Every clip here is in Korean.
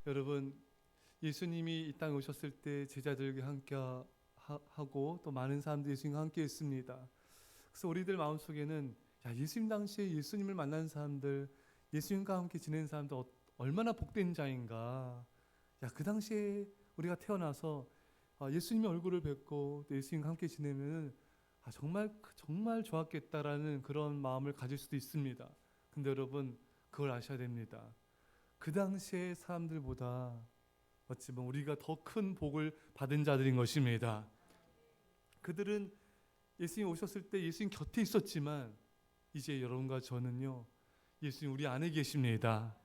여러분, 예수님이 이 땅에 오셨을 때 제자들과 함께 하고 또 많은 사람들이 예수님과 함께 했습니다. 그래서 우리들 마음속에는 예수님 당시에 예수님을 만난 사람들, 예수님과 함께 지낸 사람들 얼마나 복된 자인가. 그 당시에 우리가 태어나서 예수님의 얼굴을 뵙고 또 예수님과 함께 지내면 정말 좋았겠다라는 그런 마음을 가질 수도 있습니다. 근데 여러분, 그걸 아셔야 됩니다. 그 당시의 사람들보다 어찌 보면 우리가 더 큰 복을 받은 자들인 것입니다. 그들은 예수님 오셨을 때 예수님 곁에 있었지만 이제 여러분과 저는요, 예수님 우리 안에 계십니다.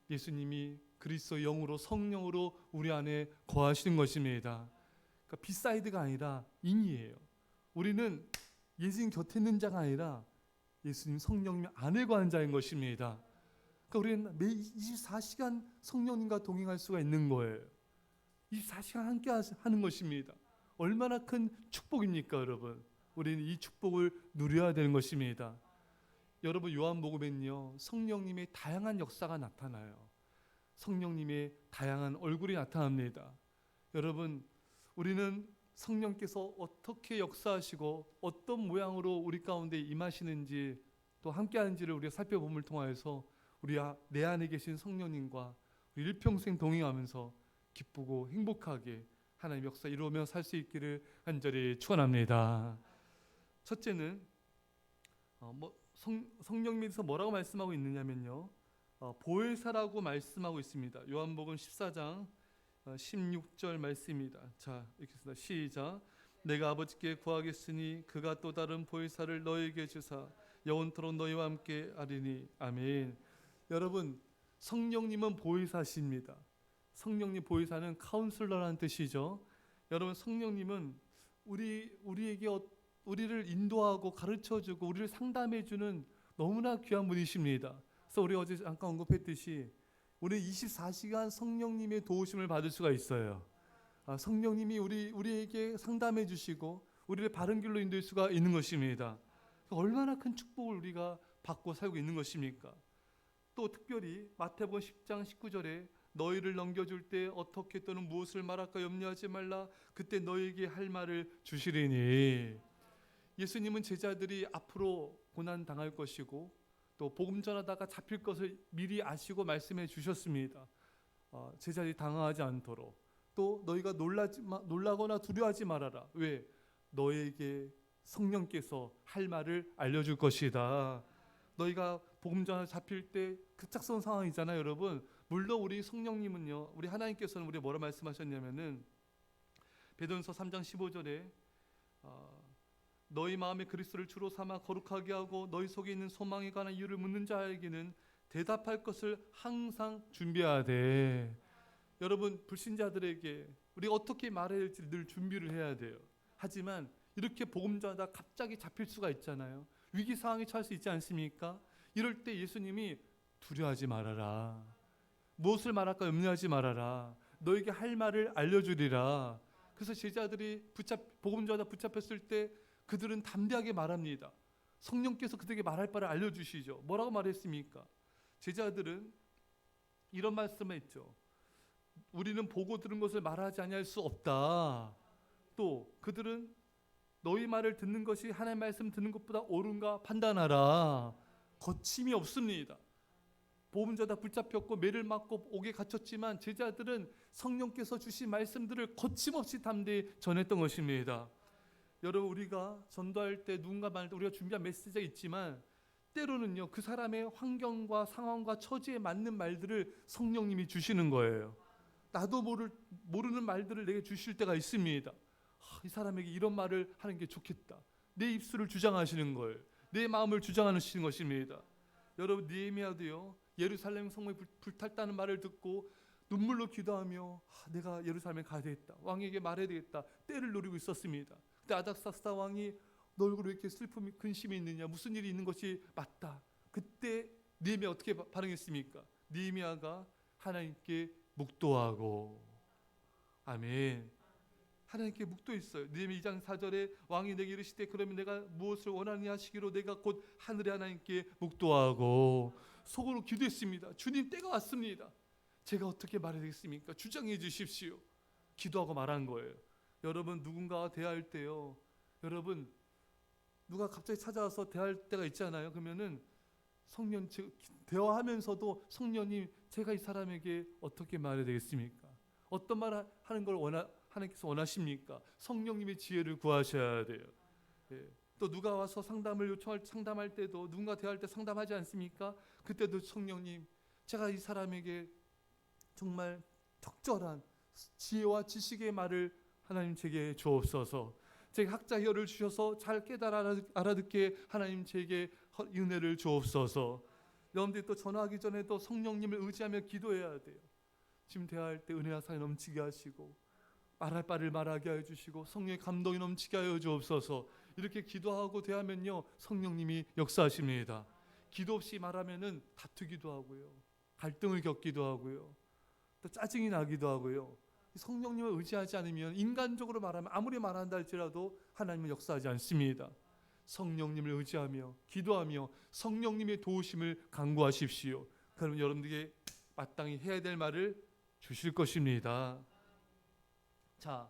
예수님이 그리스도의 영으로, 성령으로 우리 안에 거하시는 것입니다. 그러니까 비사이드가 아니라 인이에요. 우리는 예수님 곁에 있는 자가 아니라 예수님 성령님 안에 거한 자인 것입니다. 그러니까 우리는 매 24시간 성령님과 동행할 수가 있는 거예요. 24시간 함께 하는 것입니다. 얼마나 큰 축복입니까, 여러분? 우리는 이 축복을 누려야 되는 것입니다. 여러분, 요한복음에는요, 성령님의 다양한 역사가 나타나요. 성령님의 다양한 얼굴이 나타납니다. 여러분, 우리는 성령께서 어떻게 역사하시고 어떤 모양으로 우리 가운데 임하시는지 또 함께하는지를 우리가 살펴봄을 통하여서 내 안에 계신 성령님과 우리 일평생 동행하면서 기쁘고 행복하게 하나님의 역사 이루며 살 수 있기를 간절히 축원합니다. 첫째는 성령님에서 뭐라고 말씀하고 있느냐면요, 보혜사라고 말씀하고 있습니다. 요한복음 14장 16절 말씀입니다. 자, 읽겠습니다. 시작. 내가 아버지께 구하겠으니 그가 또 다른 보혜사를 너에게 주사 영원토록 너희와 함께 하리니. 아멘. 여러분, 성령님은 보혜사십니다. 성령님, 보혜사는 카운슬러라는 뜻이죠. 여러분, 성령님은 우리를 인도하고 가르쳐주고 우리를 상담해주는 너무나 귀한 분이십니다. 그래서 우리 어제 잠깐 언급했듯이 우리 24시간 성령님의 도우심을 받을 수가 있어요. 성령님이 우리에게 상담해 주시고 우리를 바른 길로 인도할 수가 있는 것입니다. 얼마나 큰 축복을 우리가 받고 살고 있는 것입니까? 또 특별히 마태복음 10장 19절에 너희를 넘겨줄 때 어떻게 또는 무엇을 말할까 염려하지 말라. 그때 너희에게 할 말을 주시리니. 예수님은 제자들이 앞으로 고난 당할 것이고 또 복음 전하다가 잡힐 것을 미리 아시고 말씀해 주셨습니다. 제자들이 당황하지 않도록. 또 너희가 놀라거나 두려워하지 말아라. 왜? 너에게 성령께서 할 말을 알려줄 것이다. 너희가 복음 전하 잡힐 때 급작스러운 상황이잖아요, 여러분. 물론 우리 성령님은요, 우리 하나님께서는 우리 뭐라 말씀하셨냐면은 베드로전서 3장 15절에 너희 마음에 그리스도를 주로 삼아 거룩하게 하고 너희 속에 있는 소망에 관한 이유를 묻는 자에게는 대답할 것을 항상 준비하되. 여러분, 불신자들에게 우리가 어떻게 말해야 할지 늘 준비를 해야 돼요. 하지만 이렇게 복음 전하다 갑자기 잡힐 수가 있잖아요. 위기 상황에 처할 수 있지 않습니까? 이럴 때 예수님이 두려워하지 말아라. 무엇을 말할까 염려하지 말아라. 너에게 할 말을 알려주리라. 그래서 제자들이 복음 전하다 붙잡혔을 때 그들은 담대하게 말합니다. 성령께서 그들에게 말할 바를 알려주시죠. 뭐라고 말했습니까? 제자들은 이런 말씀을 했죠. 우리는 보고 들은 것을 말하지 아니할 수 없다. 또 그들은 너희 말을 듣는 것이 하나님의 말씀 듣는 것보다 옳은가 판단하라. 거침이 없습니다. 복음 전하다 붙잡혔고 매를 맞고 옥에 갇혔지만 제자들은 성령께서 주신 말씀들을 거침없이 담대히 전했던 것입니다. 여러분, 우리가 전도할 때 누군가 말할 때 우리가 준비한 메시지가 있지만 때로는요, 그 사람의 환경과 상황과 처지에 맞는 말들을 성령님이 주시는 거예요. 나도 모르는 말들을 내게 주실 때가 있습니다. 이 사람에게 이런 말을 하는 게 좋겠다. 내 입술을 주장하시는 거예요. 내 마음을 주장하시는 것입니다. 여러분, 느헤미야도요, 예루살렘 성문이 불탔다는 말을 듣고 눈물로 기도하며 내가 예루살렘에 가야 되겠다. 왕에게 말해야 되겠다. 때를 노리고 있었습니다. 그때 아닥사스다 왕이 너 얼굴에 이렇게 슬픔이 근심이 있느냐, 무슨 일이 있는 것이 맞다. 그때 느헤미야 어떻게 반응했습니까? 느헤미야가 하나님께 묵도하고. 아멘. 하나님께 묵도했어요. 느헤미야 2장 4절에 왕이 내게 이르시되 그러면 내가 무엇을 원하느냐 하시기로 내가 곧 하늘의 하나님께 묵도하고. 속으로 기도했습니다. 주님, 때가 왔습니다. 제가 어떻게 말해야 되겠습니까? 주장해 주십시오. 기도하고 말한 거예요. 여러분 누군가와 대화할 때요, 여러분 누가 갑자기 찾아와서 대화할 때가 있잖아요. 그러면은 성령 대화하면서도 성령님, 제가 이 사람에게 어떻게 말해야 되겠습니까? 어떤 말 하는 걸 하나님께서 원하십니까? 성령님의 지혜를 구하셔야 돼요. 예. 또 누가 와서 상담할 때도, 누군가 대화할 때 상담하지 않습니까? 그때도 성령님, 제가 이 사람에게 정말 적절한 지혜와 지식의 말을 하나님 제게 주옵소서. 제게 학자 혀를 주셔서 잘 깨달아 알아듣게 하나님 제게 은혜를 주옵소서. 여러분들이 또 전화하기 전에도 성령님을 의지하며 기도해야 돼요. 지금 대화할 때 은혜와 사랑이 넘치게 하시고, 말할 바를 말하게 해주시고, 성령의 감동이 넘치게 하여 주옵소서. 이렇게 기도하고 대하면요, 성령님이 역사하십니다. 기도 없이 말하면은 다투기도 하고요, 갈등을 겪기도 하고요, 또 짜증이 나기도 하고요. 성령님을 의지하지 않으면, 인간적으로 말하면 아무리 말한다 할지라도 하나님은 역사하지 않습니다. 성령님을 의지하며 기도하며 성령님의 도우심을 간구하십시오. 그러면 여러분들에게 마땅히 해야 될 말을 주실 것입니다. 자,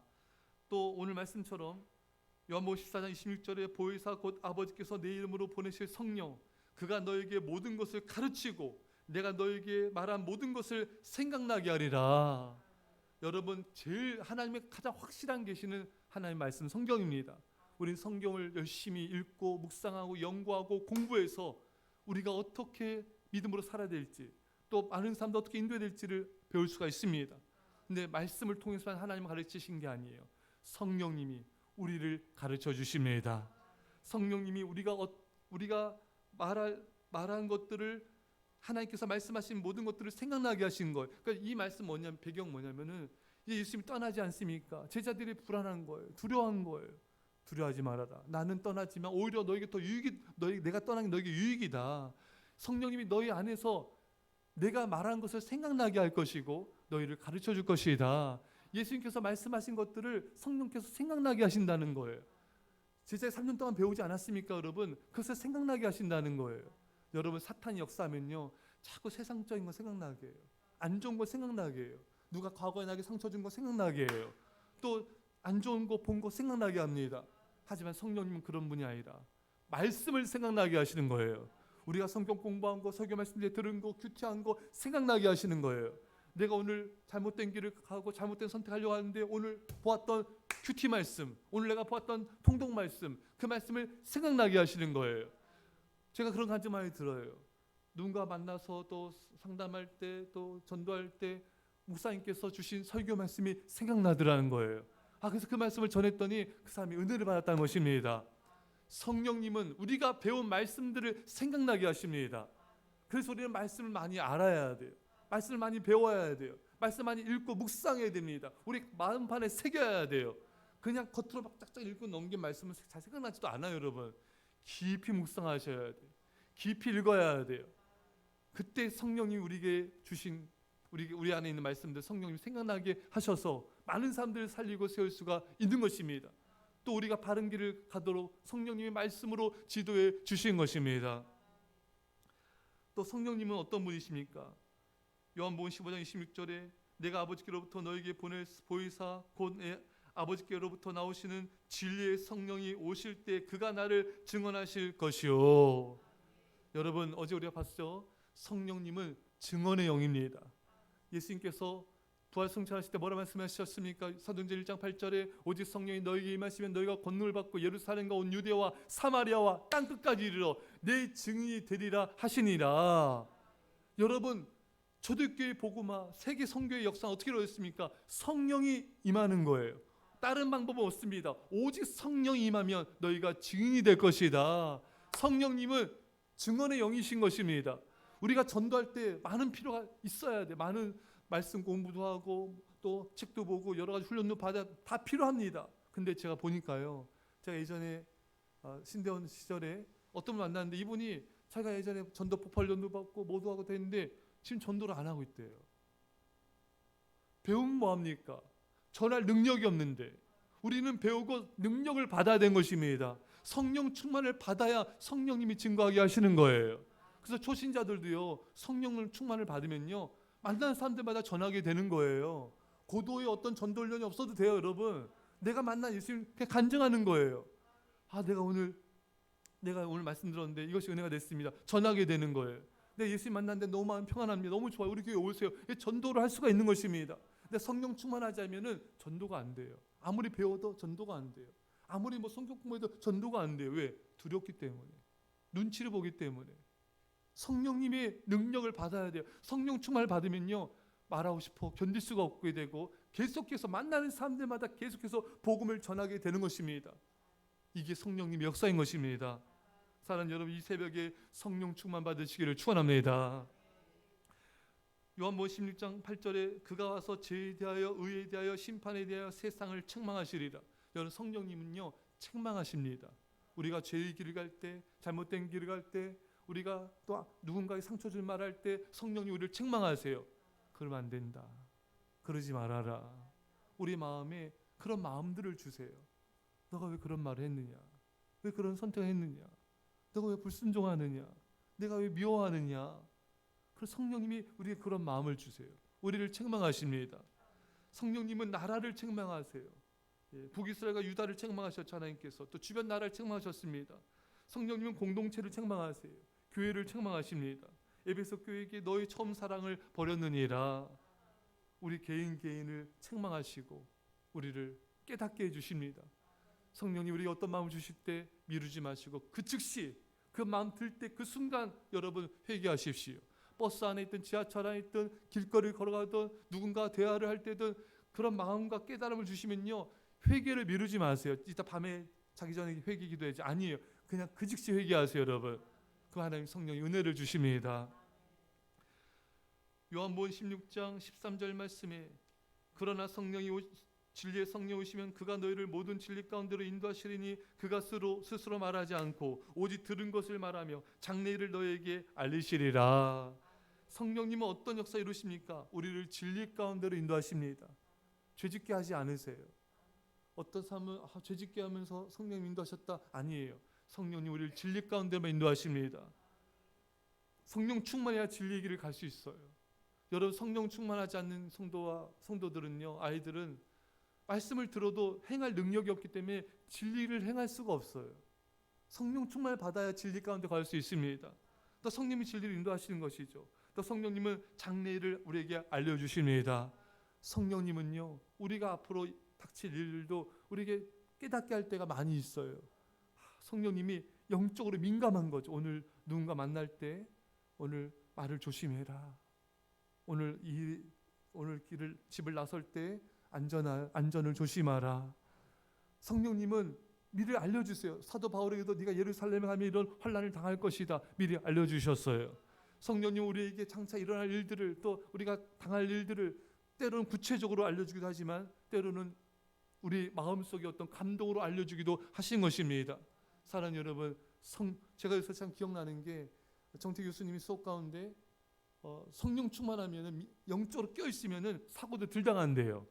또 오늘 말씀처럼 요한복음 14장 26절에 보혜사 곧 아버지께서 내 이름으로 보내실 성령, 그가 너에게 모든 것을 가르치고 내가 너에게 말한 모든 것을 생각나게 하리라. 여러분, 제일 하나님의 가장 확실한 계시는 하나님의 말씀 성경입니다. 우린 성경을 열심히 읽고 묵상하고 연구하고 공부해서 우리가 어떻게 믿음으로 살아야 될지, 또 많은 사람도 어떻게 인도해야 될지를 배울 수가 있습니다. 근데 말씀을 통해서만 하나님을 가르치신 게 아니에요. 성령님이 우리를 가르쳐 주십니다. 성령님이 우리가 말한 것들을, 하나님께서 말씀하신 모든 것들을 생각나게 하신 거예요. 그러니까 이 말씀 배경 뭐냐면은 예수님이 떠나지 않습니까? 제자들이 불안한 거예요. 두려워한 거예요. 두려워하지 말아라. 나는 떠나지만 오히려 너에게 더 내가 떠난 게 너에게 유익이다. 성령님이 너희 안에서 내가 말한 것을 생각나게 할 것이고 너희를 가르쳐 줄 것이다. 예수님께서 말씀하신 것들을 성령께서 생각나게 하신다는 거예요. 제자가 3년 동안 배우지 않았습니까, 여러분? 그것을 생각나게 하신다는 거예요. 여러분, 사탄이 역사하면요, 자꾸 세상적인 거 생각나게 해요. 안 좋은 거 생각나게 해요. 누가 과거에 나에게 상처 준 거 생각나게 해요. 또 안 좋은 거 본 거 생각나게 합니다. 하지만 성령님은 그런 분이 아니라 말씀을 생각나게 하시는 거예요. 우리가 성경 공부한 거, 설교 말씀 들은 거, 큐티한 거 생각나게 하시는 거예요. 내가 오늘 잘못된 길을 가고 잘못된 선택하려고 하는데 오늘 보았던 큐티 말씀, 오늘 내가 보았던 통독 말씀, 그 말씀을 생각나게 하시는 거예요. 제가 그런 간증 많이 들어요. 누군가 만나서 또 상담할 때, 또 전도할 때 목사님께서 주신 설교 말씀이 생각나더라는 거예요. 그래서 그 말씀을 전했더니 그 사람이 은혜를 받았다는 것입니다. 성령님은 우리가 배운 말씀들을 생각나게 하십니다. 그래서 우리는 말씀을 많이 알아야 돼요. 말씀을 많이 배워야 돼요. 말씀 많이 읽고 묵상해야 됩니다. 우리 마음판에 새겨야 돼요. 그냥 겉으로 막 짝짝 읽고 넘긴 말씀은 잘 생각나지도 않아요, 여러분. 깊이 묵상하셔야 돼요. 깊이 읽어야 돼요. 그때 성령이 우리에게 주신 우리 안에 있는 말씀들 성령님 생각나게 하셔서 많은 사람들을 살리고 세울 수가 있는 것입니다. 또 우리가 바른 길을 가도록 성령님의 말씀으로 지도해 주신 것입니다. 또 성령님은 어떤 분이십니까? 요한복음 15장 26절에 내가 아버지께로부터 너에게 보낼 보혜사 곧 아버지께로부터 나오시는 진리의 성령이 오실 때 그가 나를 증언하실 것이요. 여러분, 어제 우리가 봤죠? 성령님은 증언의 영입니다. 예수님께서 부활 승천하실 때 뭐라 말씀하셨습니까? 사도행전 1장 8절에 오직 성령이 너희에게 임하시면 너희가 권능을 받고 예루살렘과 온 유대와 사마리아와 땅끝까지 이르러 내 증인이 되리라 하시니라. 여러분, 초대교회 복음화 세계 선교의 역사는 어떻게 이루어졌습니까? 성령이 임하는 거예요. 다른 방법은 없습니다. 오직 성령이 임하면 너희가 증인이 될 것이다. 성령님은 증언의 영이신 것입니다. 우리가 전도할 때 많은 필요가 있어야 돼. 많은 말씀 공부도 하고 또 책도 보고 여러 가지 훈련도 받아 다 필요합니다. 근데 제가 보니까요, 제가 예전에 신대원 시절에 어떤 분 만났는데 이분이 자기가 예전에 전도 폭발전도 받고 모두 하고 됐는데 지금 전도를 안 하고 있대요. 배우면 뭐합니까? 전할 능력이 없는데. 우리는 배우고 능력을 받아야 되는 것입니다. 성령 충만을 받아야 성령님이 증거하게 하시는 거예요. 그래서 초신자들도요, 성령을 충만을 받으면요 만나는 사람들마다 전하게 되는 거예요. 고도의 어떤 전도훈련이 없어도 돼요, 여러분. 내가 만난 예수님 그냥 간증하는 거예요. 내가 오늘 말씀 들었는데 이것이 은혜가 됐습니다. 전하게 되는 거예요. 내 예수님 만났는데 너무 마음 평안합니다. 너무 좋아요. 우리 교회 오세요. 전도를 할 수가 있는 것입니다. 근데 성령 충만하지 않으면은 전도가 안 돼요. 아무리 배워도 전도가 안 돼요. 아무리 성경 공부해도 전도가 안 돼요. 왜? 두렵기 때문에. 눈치를 보기 때문에. 성령님의 능력을 받아야 돼요. 성령 충만을 받으면요, 말하고 싶어 견딜 수가 없게 되고 계속해서 만나는 사람들마다 계속해서 복음을 전하게 되는 것입니다. 이게 성령님의 역사인 것입니다. 사랑하는 여러분, 이 새벽에 성령 충만 받으시기를 축원합니다. 요한복음 16장 8절에 그가 와서 죄에 대하여 의에 대하여 심판에 대하여 세상을 책망하시리라. 여러분, 성령님은요 책망하십니다. 우리가 죄의 길을 갈 때, 잘못된 길을 갈 때, 우리가 또 누군가에게 상처 줄 말할 때 성령님 우리를 책망하세요. 그러면 안 된다. 그러지 말아라. 우리 마음에 그런 마음들을 주세요. 너가 왜 그런 말을 했느냐? 왜 그런 선택을 했느냐? 너가 왜 불순종하느냐? 내가 왜 미워하느냐? 그래서 성령님이 우리에게 그런 마음을 주세요. 우리를 책망하십니다. 성령님은 나라를 책망하세요. 북이스라엘과 유다를 책망하셨죠. 하나님께서 또 주변 나라를 책망하셨습니다. 성령님은 공동체를 책망하세요. 교회를 책망하십니다. 에베소 교회에게 너희 처음 사랑을 버렸느니라. 우리 개인을 책망하시고 우리를 깨닫게 해주십니다. 성령님 우리에게 어떤 마음을 주실 때 미루지 마시고 그 즉시 그 마음 들 때 그 순간 여러분 회개하십시오. 버스 안에 있든 지하철 안에 있든 길거리를 걸어가든 누군가 대화를 할 때든 그런 마음과 깨달음을 주시면요, 회개를 미루지 마세요. 이따 밤에 자기 전에 회개 기도해야지. 아니에요. 그냥 그 즉시 회개하세요. 여러분, 그 하나님 성령이 은혜를 주십니다. 요한복음 16장 13절 말씀에 그러나 진리의 성령 오시면 그가 너희를 모든 진리 가운데로 인도하시리니 그가 스스로 말하지 않고 오직 들은 것을 말하며 장래일을 너희에게 알리시리라. 성령님은 어떤 역사 이루십니까? 우리를 진리 가운데로 인도하십니다. 죄짓게 하지 않으세요. 어떤 사람은 죄짓게 하면서 성령님 인도하셨다. 아니에요. 성령님 우리를 진리 가운데만 인도하십니다. 성령 충만해야 진리의 길을 갈 수 있어요. 여러분, 성령 충만하지 않는 성도들은요, 아이들은 말씀을 들어도 행할 능력이 없기 때문에 진리를 행할 수가 없어요. 성령 충만을 받아야 진리 가운데 갈 수 있습니다. 또 성령이 진리를 인도하시는 것이죠. 또 성령님은 장래일을 우리에게 알려주십니다. 성령님은요, 우리가 앞으로 닥칠 일들도 우리에게 깨닫게 할 때가 많이 있어요. 성령님이 영적으로 민감한 거죠. 오늘 누군가 만날 때 오늘 말을 조심해라. 오늘 집을 나설 때 안전을 조심하라. 성령님은 미리 알려주세요. 사도 바울에게도 네가 예루살렘에 가면 이런 환난을 당할 것이다. 미리 알려주셨어요. 성령님 우리에게 장차 일어날 일들을, 또 우리가 당할 일들을 때로는 구체적으로 알려주기도 하지만 때로는 우리 마음속에 어떤 감동으로 알려주기도 하신 것입니다. 사랑하는 여러분, 제가 요새 참 기억나는 게 정태 교수님이 수업 가운데 성령 충만하면 영적으로 껴있으면 사고도 덜 당한대요.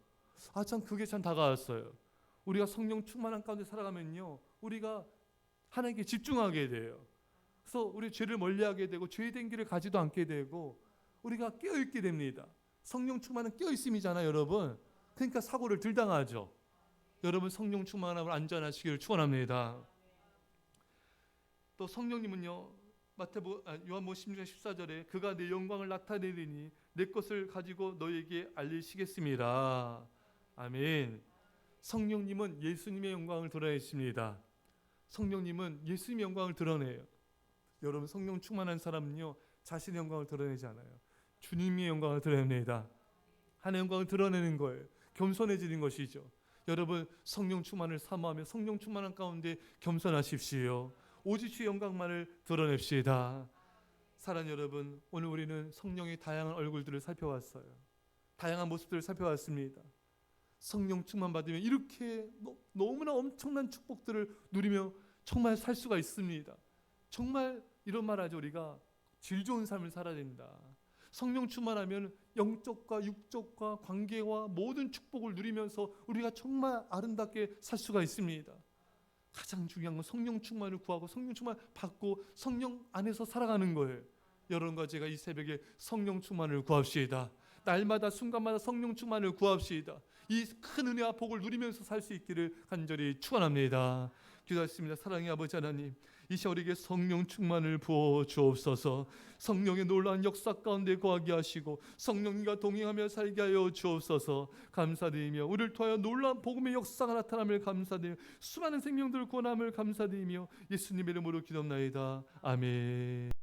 참 그게 참 다가왔어요. 우리가 성령 충만한 가운데 살아가면요, 우리가 하나님께 집중하게 돼요. 그래서 우리 죄를 멀리하게 되고 죄된 길을 가지도 않게 되고 우리가 깨어있게 됩니다. 성령 충만은 깨어있음이잖아요, 여러분. 그러니까 사고를 덜 당하죠. 여러분, 성령 충만함을 안전하시기를 축원합니다. 또 성령님은요, 요한복음 16장 14절에 그가 내 영광을 나타내리니 내 것을 가지고 너희에게 알리시겠습니다. 아멘. 성령님은 예수님의 영광을 드러내십니다. 성령님은 예수님의 영광을 드러내요. 여러분, 성령 충만한 사람은요, 자신의 영광을 드러내지 않아요. 주님의 영광을 드러냅니다. 하나님의 영광을 드러내는 거예요. 겸손해지는 것이죠. 여러분, 성령 충만을 사모하며 성령 충만한 가운데 겸손하십시오. 오직 주의 영광만을 드러냅시다. 사랑하는 여러분, 오늘 우리는 성령의 다양한 얼굴들을 살펴왔어요. 다양한 모습들을 살펴왔습니다. 성령 충만 받으면 이렇게 너무나 엄청난 축복들을 누리며 정말 살 수가 있습니다. 정말 이런 말 하죠. 우리가 질 좋은 삶을 살아야 된다. 성령 충만하면 영적과 육적과 관계와 모든 축복을 누리면서 우리가 정말 아름답게 살 수가 있습니다. 가장 중요한 건 성령 충만을 구하고 성령 충만 받고 성령 안에서 살아가는 거예요. 여러분과 제가 이 새벽에 성령 충만을 구합시다. 날마다 순간마다 성령 충만을 구합시다. 이 큰 은혜와 복을 누리면서 살 수 있기를 간절히 축원합니다. 기도하십니다. 사랑의 아버지 하나님, 이 시간 우리에게 성령 충만을 부어 주옵소서. 성령의 놀라운 역사 가운데 거하게 하시고 성령님과 동행하며 살게 하여 주옵소서. 감사드리며 우리를 통하여 놀라운 복음의 역사가 나타남을 감사드리며 수많은 생명들을 구원함을 감사드리며 예수님의 이름으로 기도합나이다. 아멘.